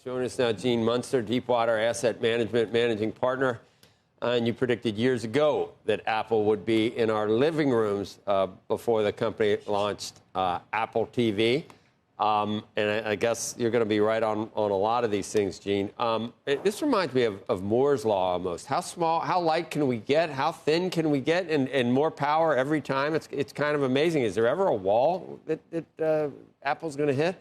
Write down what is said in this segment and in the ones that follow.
Joining us now, Gene Munster, Deepwater Asset Management Managing Partner. And you predicted years ago that Apple would be in our living rooms before the company launched Apple TV. And I guess you're going to be right on a lot of these things, Gene. This reminds me of Moore's Law almost. How small, how light can we get? How thin can we get? And more power every time? It's kind of amazing. Is there ever a wall that Apple's going to hit?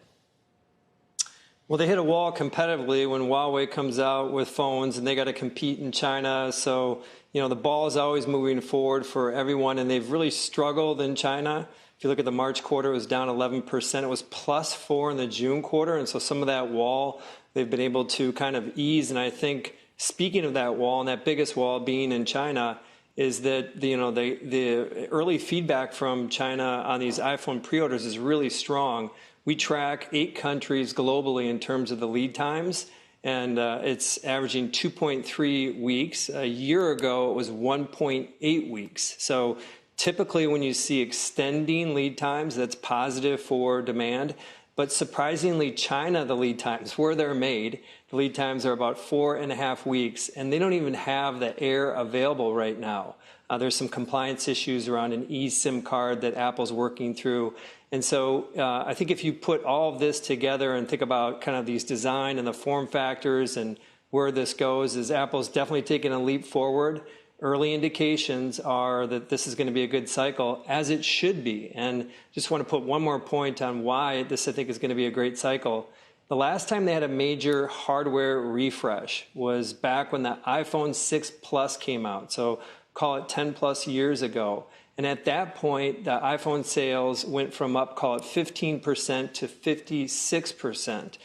Well, they hit a wall competitively when Huawei comes out with phones and they got to compete in China. So, the ball is always moving forward for everyone, and they've really struggled in China. If you look at the March quarter, it was down 11%. It was +4 in the June quarter. And so some of that wall they've been able to kind of ease. And I think, speaking of that wall, and that biggest wall being in China, is that the early feedback from China on these iPhone pre-orders is really strong. We track 8 countries globally in terms of the lead times, and it's averaging 2.3 weeks. A year ago, it was 1.8 weeks. So typically when you see extending lead times, that's positive for demand. But surprisingly, China, the lead times, where they're made, the lead times are about 4.5 weeks, and they don't even have the Air available right now. There's some compliance issues around an eSIM card that Apple's working through. And so I think if you put all of this together and think about kind of these design and the form factors and where this goes, is Apple's definitely taking a leap forward. Early indications are that this is going to be a good cycle, as it should be. And just want to put one more point on why this, I think, is going to be a great cycle. The last time they had a major hardware refresh was back when the iPhone 6 Plus came out. So call it 10 plus years ago. And at that point, the iPhone sales went from up, call it 15% to 56%.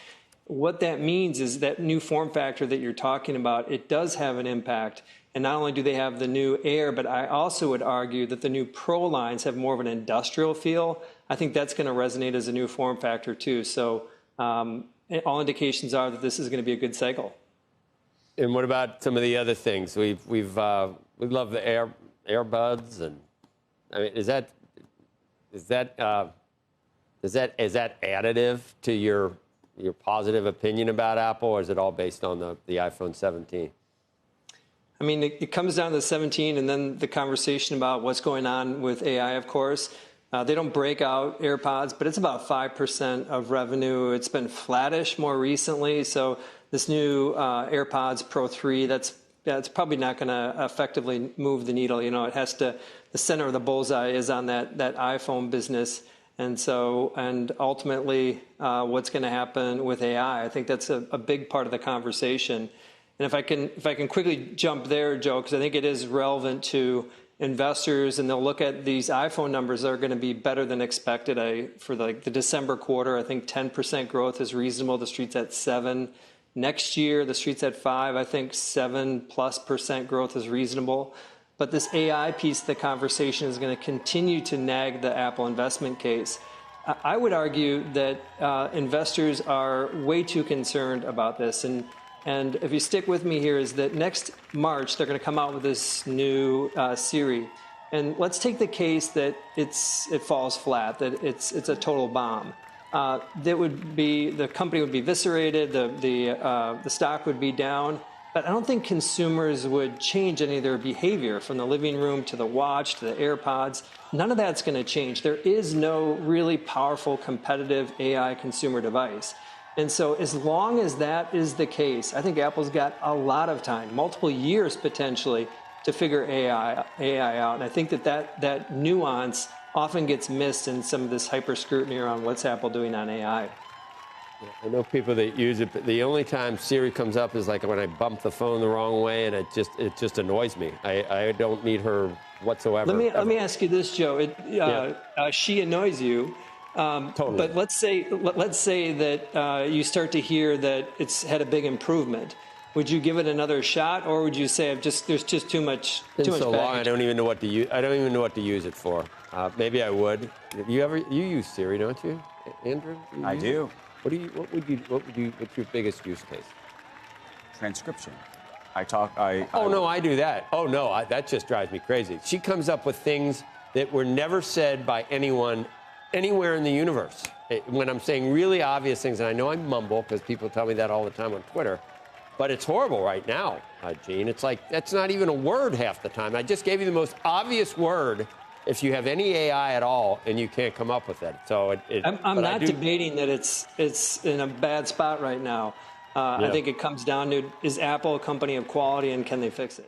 What that means is that new form factor that you're talking about, it does have an impact. And not only do they have the new Air, but I also would argue that the new Pro lines have more of an industrial feel. I think that's going to resonate as a new form factor too. So all indications are that this is going to be a good cycle. And what about some of the other things? We love the earbuds, and I mean, is that additive to your positive opinion about Apple, or is it all based on the iPhone 17? I mean, it comes down to the 17 and then the conversation about what's going on with AI, of course. They don't break out AirPods, but it's about 5% of revenue. It's been flattish more recently. So this new AirPods Pro 3, that's probably not going to effectively move the needle. It has to, the center of the bullseye is on that iPhone business. And so, and ultimately, what's going to happen with AI? I think that's a big part of the conversation. And if I can quickly jump there, Joe, because I think it is relevant to investors, and they'll look at these iPhone numbers that are going to be better than expected. For the December quarter, I think 10% growth is reasonable. The Street's at 7%. Next year, the Street's at 5%. I think 7+% growth is reasonable. But this AI piece of the conversation is going to continue to nag the Apple investment case. I would argue that investors are way too concerned about this. And if you stick with me here, is that next March, they're going to come out with this new Siri. And let's take the case that it falls flat, that it's a total bomb. That would be, the company would be eviscerated, the stock would be down. But I don't think consumers would change any of their behavior, from the living room to the watch to the AirPods. None of that's going to change. There is no really powerful competitive AI consumer device. And so as long as that is the case, I think Apple's got a lot of time, multiple years potentially, to figure AI out. And I think that nuance often gets missed in some of this hyper scrutiny around what's Apple doing on AI. Yeah, I know people that use it, but the only time Siri comes up is like when I bump the phone the wrong way, and it just annoys me. I don't need her whatsoever. Let me ask you this, Joe. She annoys you. Totally. But let's say that you start to hear that it's had a big improvement. Would you give it another shot, or would you say there's just too much? It's been so long, I don't even know what to use. I don't even know what to use it for. Maybe I would. You use Siri, don't you, Andrew? I do. What's your biggest use case? Transcription. No, I do that. Oh no, that just drives me crazy. She comes up with things that were never said by anyone anywhere in the universe. When I'm saying really obvious things, and I know I mumble because people tell me that all the time on Twitter, but it's horrible right now, Gene. It's like that's not even a word half the time. I just gave you the most obvious word if you have any AI at all, and you can't come up with it. So I'm not debating that it's in a bad spot right now. I think it comes down to, is Apple a company of quality, and can they fix it?